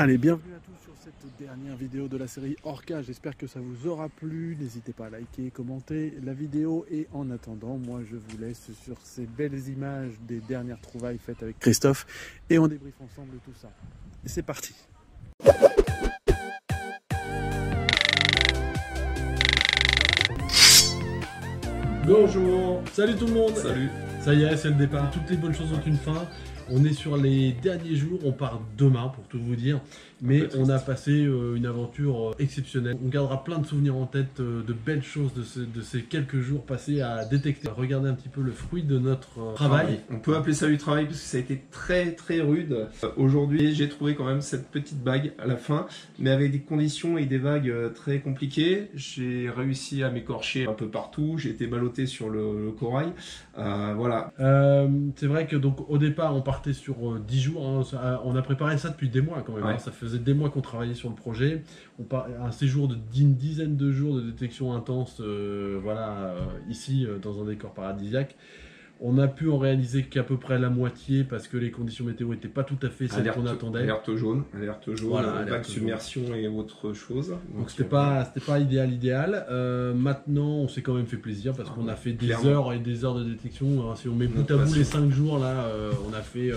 Allez, bienvenue à tous sur cette dernière vidéo de la série Orca. J'espère que ça vous aura plu. N'hésitez pas à liker, commenter la vidéo. Et en attendant, moi je vous laisse sur ces belles images des dernières trouvailles faites avec Christophe. Et on débriefe ensemble tout ça. Et c'est parti. Bonjour, salut tout le monde. Salut. Ça y est, c'est le départ. Toutes les bonnes choses ont une fin. On est sur les derniers jours, on part demain pour tout vous dire, mais on a passé une aventure exceptionnelle. On gardera plein de souvenirs en tête, de belles choses de ces quelques jours passés à détecter. Regardez un petit peu le fruit de notre travail. On peut appeler ça du travail parce que ça a été très rude. Aujourd'hui, j'ai trouvé quand même cette petite bague à la fin, mais avec des conditions et des vagues très compliquées. J'ai réussi à m'écorcher un peu partout, j'ai été ballotté sur le corail. Voilà. C'est vrai que donc au départ on partait sur 10 jours, hein, on a préparé ça depuis des mois quand même, Ouais. hein, ça faisait des mois qu'on travaillait sur le projet, un séjour d'une dizaine de jours de détection intense, ici dans un décor paradisiaque. On a pu en réaliser qu'à peu près la moitié parce que les conditions météo n'étaient pas tout à fait celles qu'on attendait. Alerte jaune, Voilà, vague submersion et autre chose. Donc c'était pas idéal. Maintenant on s'est quand même fait plaisir parce qu'on a fait des heures et des heures de détection. Hein. Si on met bout à bout les 5 jours là, on a fait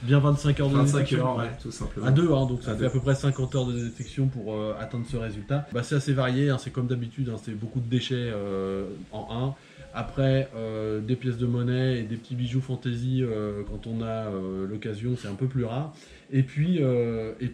bien 25 heures de 25 détection. heures, ouais, tout simplement. À deux, hein, donc ça À fait deux. à peu près 50 heures de détection pour atteindre ce résultat. Bah, c'est assez varié, hein, c'est comme d'habitude, hein, c'est beaucoup de déchets en un. Après, des pièces de monnaie et des petits bijoux fantasy quand on a l'occasion, c'est un peu plus rare. Et puis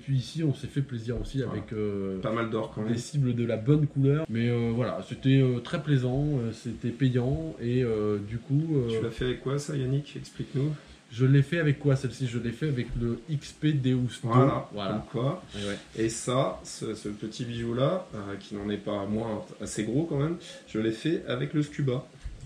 ici, on s'est fait plaisir aussi avec Pas mal d'or quand même. des cibles de la bonne couleur. Mais voilà, c'était très plaisant, c'était payant et du coup... Tu l'as fait avec quoi ça, Yannick? Explique-nous. Je l'ai fait avec quoi celle-ci? Je l'ai fait avec le XP Deus 2. Voilà. Voilà. Comme quoi. Ouais. Et ça, ce petit bijou-là, qui n'en est pas moins assez gros quand même, je l'ai fait avec le Scuba.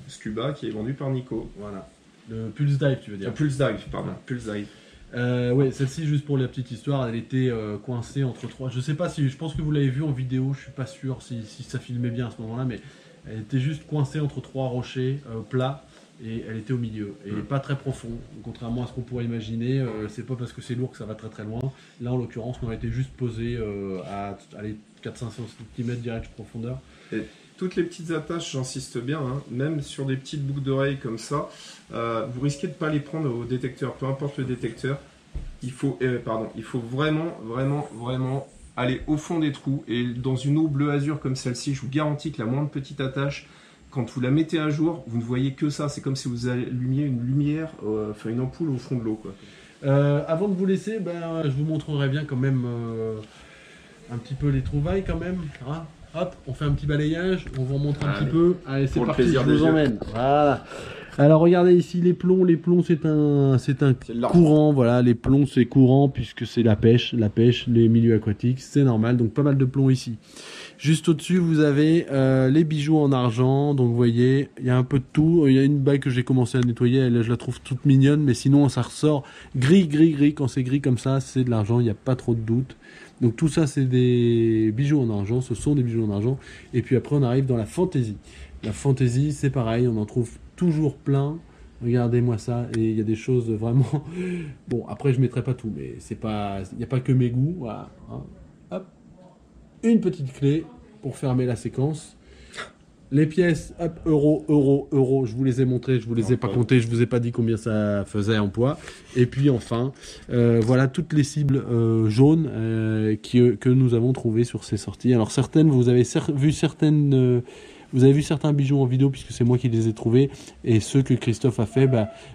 Scuba qui est vendu par Nico. Voilà. Le Pulse Dive, tu veux dire? Pulse Dive, pardon. Pulse Dive. Ouais, celle-ci, juste pour la petite histoire, elle était coincée entre trois. Je sais pas si, je pense que vous l'avez vu en vidéo, je suis pas sûr si ça filmait bien à ce moment-là, mais elle était juste coincée entre trois rochers plats et elle était au milieu et pas très profond. Contrairement à ce qu'on pourrait imaginer, c'est pas parce que c'est lourd que ça va très loin. Là, en l'occurrence, on a été juste posé à 400-500 cm direct profondeur. Et toutes les petites attaches, j'insiste bien, hein, même sur des petites boucles d'oreilles comme ça, vous risquez de ne pas les prendre au détecteur, peu importe le détecteur. Il faut vraiment aller au fond des trous. Et dans une eau bleu azur comme celle-ci, je vous garantis que la moindre petite attache, quand vous la mettez à jour, vous ne voyez que ça. C'est comme si vous allumiez une lumière, une ampoule au fond de l'eau, quoi. Avant de vous laisser, je vous montrerai bien quand même un petit peu les trouvailles quand même. Hein. Hop, on fait un petit balayage, on vous remontre un petit peu. Allez, c'est Pour le parti, plaisir je des vous yeux. emmène. Voilà. Alors regardez ici les plombs. Les plombs, c'est un courant. Voilà, les plombs c'est courant puisque c'est la pêche, les milieux aquatiques, c'est normal. Donc pas mal de plombs ici. Juste au-dessus, vous avez les bijoux en argent. Donc vous voyez, il y a un peu de tout. Il y a une bague que j'ai commencé à nettoyer. Elle, je la trouve toute mignonne, mais sinon ça ressort gris. Quand c'est gris comme ça, c'est de l'argent. Il n'y a pas trop de doute. Donc tout ça, c'est des bijoux en argent. Ce sont des bijoux en argent. Et puis après, on arrive dans la fantaisie. La fantaisie, c'est pareil. On en trouve toujours plein. Regardez-moi ça. Et il y a des choses vraiment... Bon, après, je ne mettrai pas tout. Mais c'est pas... il n'y a pas que mes goûts. Voilà. Hein. Hop. Une petite clé pour fermer la séquence. Les pièces, hop, euro, je vous les ai montrées, je vous les ai pas comptées, je vous ai pas dit combien ça faisait en poids. Et puis enfin, voilà toutes les cibles jaunes que nous avons trouvées sur ces sorties. Alors certaines, vous avez vu certaines... vous avez vu certains bijoux en vidéo puisque c'est moi qui les ai trouvés, et ceux que Christophe a fait,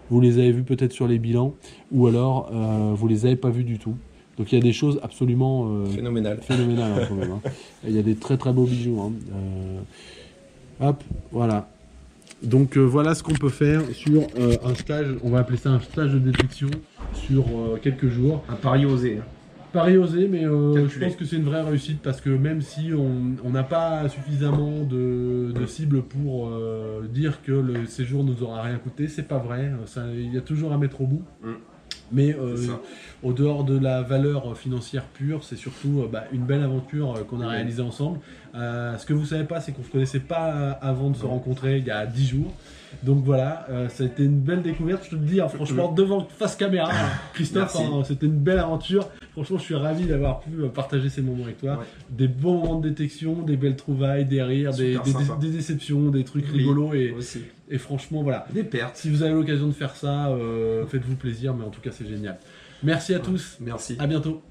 vous les avez vus peut-être sur les bilans, ou alors vous les avez pas vus du tout. Donc il y a des choses absolument Phénoménal. phénoménales hein, quand même. Hein. Il y a des très beaux bijoux. Hein. Hop, voilà. Donc voilà ce qu'on peut faire sur un stage, on va appeler ça un stage de détection sur quelques jours. Un pari osé. Pari osé, mais je pense que c'est une vraie réussite parce que même si on n'a pas suffisamment de cibles pour dire que le séjour nous aura rien coûté, c'est pas vrai. Il y a toujours à mettre au bout. Mais Au dehors de la valeur financière pure, c'est surtout une belle aventure qu'on a réalisée ensemble. Ce que vous savez pas, c'est qu'on se connaissait pas avant de se rencontrer il y a 10 jours. Donc voilà, ça a été une belle découverte, je te le dis, franchement, devant face caméra, Christophe, c'était une belle aventure. Franchement, je suis ravi d'avoir pu partager ces moments avec toi. Des bons moments de détection, des belles trouvailles, des rires, des déceptions, des trucs rigolos et franchement, voilà. Des pertes. Si vous avez l'occasion de faire ça, faites-vous plaisir, mais en tout cas, c'est génial. Merci à tous. Merci. À bientôt.